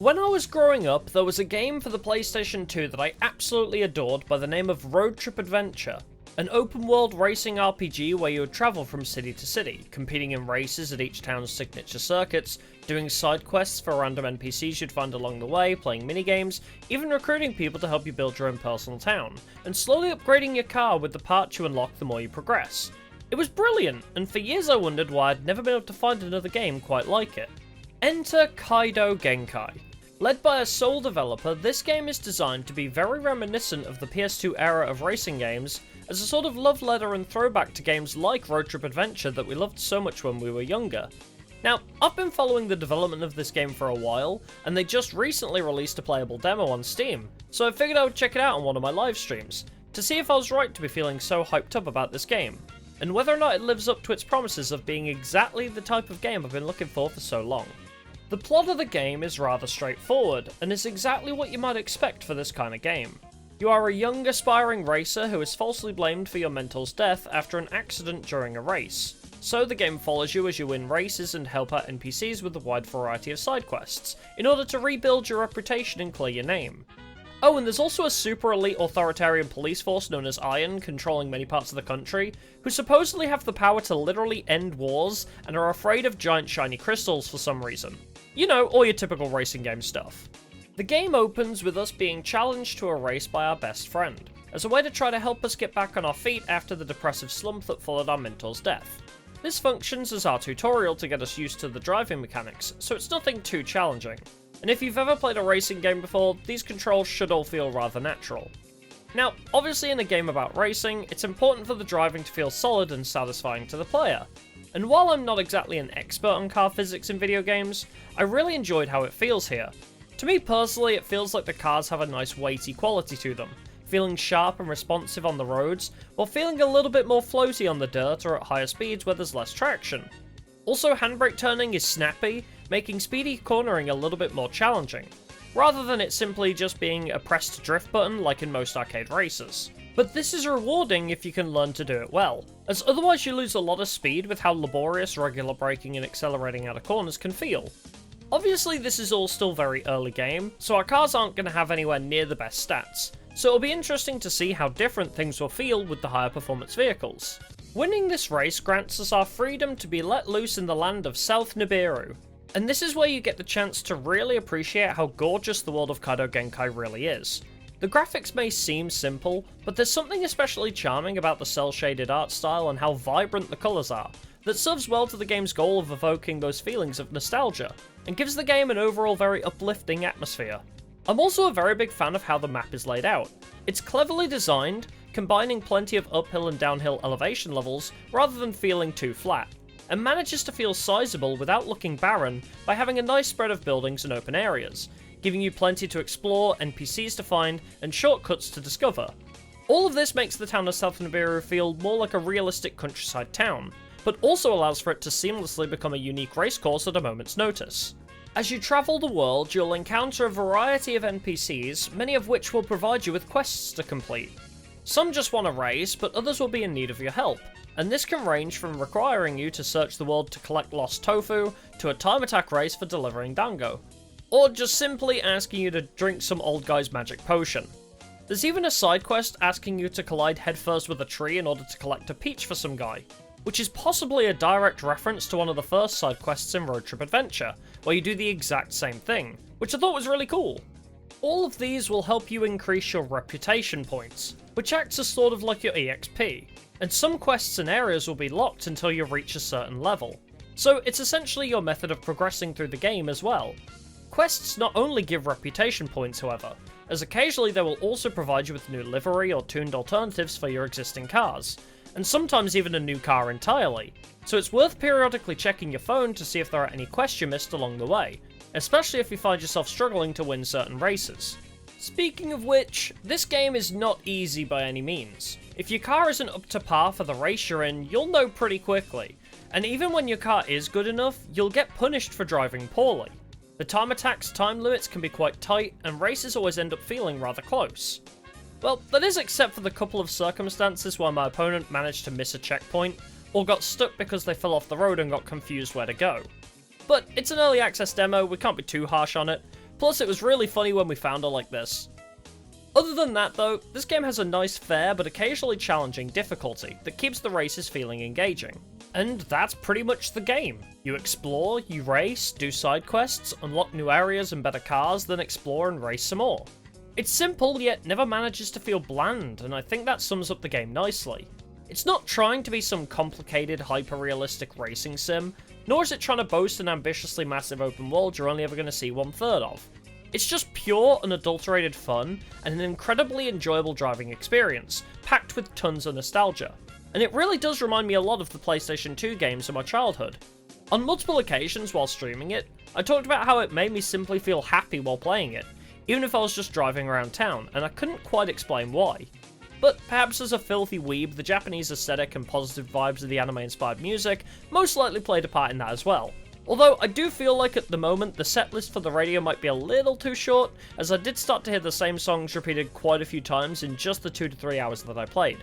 When I was growing up, there was a game for the PlayStation 2 that I absolutely adored by the name of Road Trip Adventure. An open-world racing RPG where you would travel from city to city, competing in races at each town's signature circuits, doing side quests for random NPCs you'd find along the way, playing minigames, even recruiting people to help you build your own personal town, and slowly upgrading your car with the parts you unlock the more you progress. It was brilliant, and for years I wondered why I'd never been able to find another game quite like it. Enter Kaido Genkai. Led by a sole developer, this game is designed to be very reminiscent of the PS2 era of racing games, as a sort of love letter and throwback to games like Road Trip Adventure that we loved so much when we were younger. Now, I've been following the development of this game for a while, and they just recently released a playable demo on Steam, so I figured I would check it out on one of my live streams, to see if I was right to be feeling so hyped up about this game, and whether or not it lives up to its promises of being exactly the type of game I've been looking for so long. The plot of the game is rather straightforward, and is exactly what you might expect for this kind of game. You are a young aspiring racer who is falsely blamed for your mentor's death after an accident during a race. So the game follows you as you win races and help out NPCs with a wide variety of side quests, in order to rebuild your reputation and clear your name. Oh, and there's also a super elite authoritarian police force known as Iron controlling many parts of the country, who supposedly have the power to literally end wars and are afraid of giant shiny crystals for some reason. You know, all your typical racing game stuff. The game opens with us being challenged to a race by our best friend, as a way to try to help us get back on our feet after the depressive slump that followed our mentor's death. This functions as our tutorial to get us used to the driving mechanics, so it's nothing too challenging. And if you've ever played a racing game before, these controls should all feel rather natural. Now, obviously in a game about racing, it's important for the driving to feel solid and satisfying to the player. And while I'm not exactly an expert on car physics in video games, I really enjoyed how it feels here. To me personally, it feels like the cars have a nice weighty quality to them, feeling sharp and responsive on the roads, while feeling a little bit more floaty on the dirt or at higher speeds where there's less traction. Also, handbrake turning is snappy, making speedy cornering a little bit more challenging, rather than it simply just being a press to drift button like in most arcade races. But this is rewarding if you can learn to do it well, as otherwise you lose a lot of speed with how laborious regular braking and accelerating out of corners can feel. Obviously this is all still very early game, so our cars aren't going to have anywhere near the best stats, so it'll be interesting to see how different things will feel with the higher performance vehicles. Winning this race grants us our freedom to be let loose in the land of South Nibiru, and this is where you get the chance to really appreciate how gorgeous the world of Kaido Genkai really is. The graphics may seem simple, but there's something especially charming about the cel-shaded art style and how vibrant the colours are, that serves well to the game's goal of evoking those feelings of nostalgia, and gives the game an overall very uplifting atmosphere. I'm also a very big fan of how the map is laid out. It's cleverly designed, combining plenty of uphill and downhill elevation levels rather than feeling too flat, and manages to feel sizable without looking barren by having a nice spread of buildings and open areas, giving you plenty to explore, NPCs to find, and shortcuts to discover. All of this makes the town of South Nibiru feel more like a realistic countryside town, but also allows for it to seamlessly become a unique racecourse at a moment's notice. As you travel the world, you'll encounter a variety of NPCs, many of which will provide you with quests to complete. Some just want to race, but others will be in need of your help, and this can range from requiring you to search the world to collect lost tofu, to a time attack race for delivering dango, or just simply asking you to drink some old guy's magic potion. There's even a side quest asking you to collide headfirst with a tree in order to collect a peach for some guy, which is possibly a direct reference to one of the first side quests in Road Trip Adventure, where you do the exact same thing, which I thought was really cool. All of these will help you increase your reputation points, which acts as sort of like your EXP, and some quests and areas will be locked until you reach a certain level. So it's essentially your method of progressing through the game as well. Quests not only give reputation points, however, as occasionally they will also provide you with new livery or tuned alternatives for your existing cars, and sometimes even a new car entirely, so it's worth periodically checking your phone to see if there are any quests you missed along the way, especially if you find yourself struggling to win certain races. Speaking of which, this game is not easy by any means. If your car isn't up to par for the race you're in, you'll know pretty quickly, and even when your car is good enough, you'll get punished for driving poorly. The time attacks time limits can be quite tight, and races always end up feeling rather close. Well, that is except for the couple of circumstances where my opponent managed to miss a checkpoint, or got stuck because they fell off the road and got confused where to go. But it's an early access demo, we can't be too harsh on it, Plus, it was really funny when we found her like this. Other than that though, this game has a nice fair but occasionally challenging difficulty that keeps the races feeling engaging. And that's pretty much the game. You explore, you race, do side quests, unlock new areas and better cars, then explore and race some more. It's simple yet never manages to feel bland, and I think that sums up the game nicely. It's not trying to be some complicated, hyper-realistic racing sim, nor is it trying to boast an ambitiously massive open world you're only ever going to see 1/3 of. It's just pure, unadulterated fun, and an incredibly enjoyable driving experience, packed with tons of nostalgia. And it really does remind me a lot of the PlayStation 2 games of my childhood. On multiple occasions while streaming it, I talked about how it made me simply feel happy while playing it, even if I was just driving around town, and I couldn't quite explain why. But perhaps as a filthy weeb, the Japanese aesthetic and positive vibes of the anime-inspired music most likely played a part in that as well. Although I do feel like at the moment the setlist for the radio might be a little too short, as I did start to hear the same songs repeated quite a few times in just the 2 to 3 hours that I played.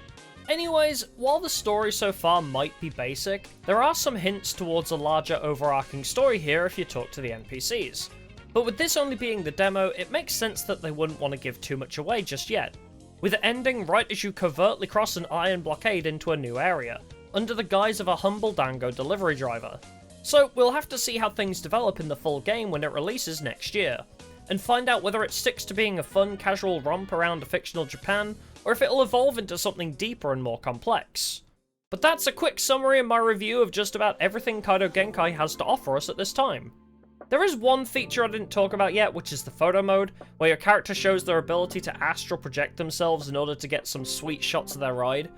Anyways, while the story so far might be basic, there are some hints towards a larger overarching story here if you talk to the NPCs. But with this only being the demo, it makes sense that they wouldn't want to give too much away just yet, with it ending right as you covertly cross an iron blockade into a new area, under the guise of a humble Dango delivery driver. So we'll have to see how things develop in the full game when it releases next year, and find out whether it sticks to being a fun casual romp around a fictional Japan, or if it'll evolve into something deeper and more complex. But that's a quick summary of my review of just about everything Kaido Genkai has to offer us at this time. There is one feature I didn't talk about yet, which is the photo mode, where your character shows their ability to astral project themselves in order to get some sweet shots of their ride.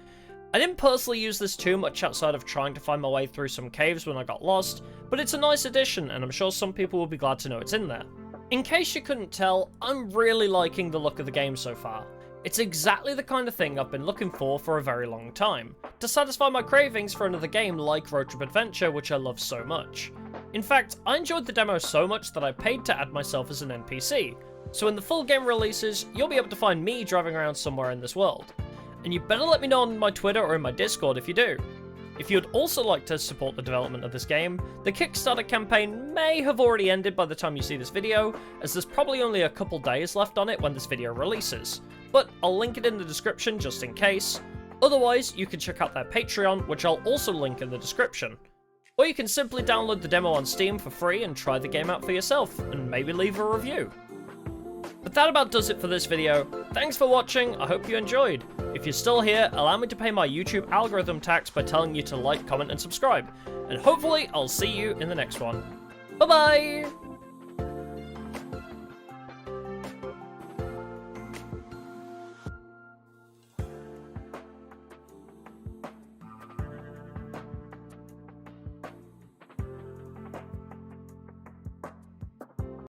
I didn't personally use this too much outside of trying to find my way through some caves when I got lost, but it's a nice addition and I'm sure some people will be glad to know it's in there. In case you couldn't tell, I'm really liking the look of the game so far. It's exactly the kind of thing I've been looking for a very long time, to satisfy my cravings for another game like Road Trip Adventure, which I love so much. In fact, I enjoyed the demo so much that I paid to add myself as an NPC, so when the full game releases, you'll be able to find me driving around somewhere in this world. And you better let me know on my Twitter or in my Discord if you do. If you'd also like to support the development of this game, the Kickstarter campaign may have already ended by the time you see this video, as there's probably only a couple days left on it when this video releases, but I'll link it in the description just in case. Otherwise, you can check out their Patreon, which I'll also link in the description. Or you can simply download the demo on Steam for free and try the game out for yourself, and maybe leave a review. But that about does it for this video. Thanks for watching, I hope you enjoyed. If you're still here, allow me to pay my YouTube algorithm tax by telling you to like, comment, and subscribe. And hopefully, I'll see you in the next one. Bye bye!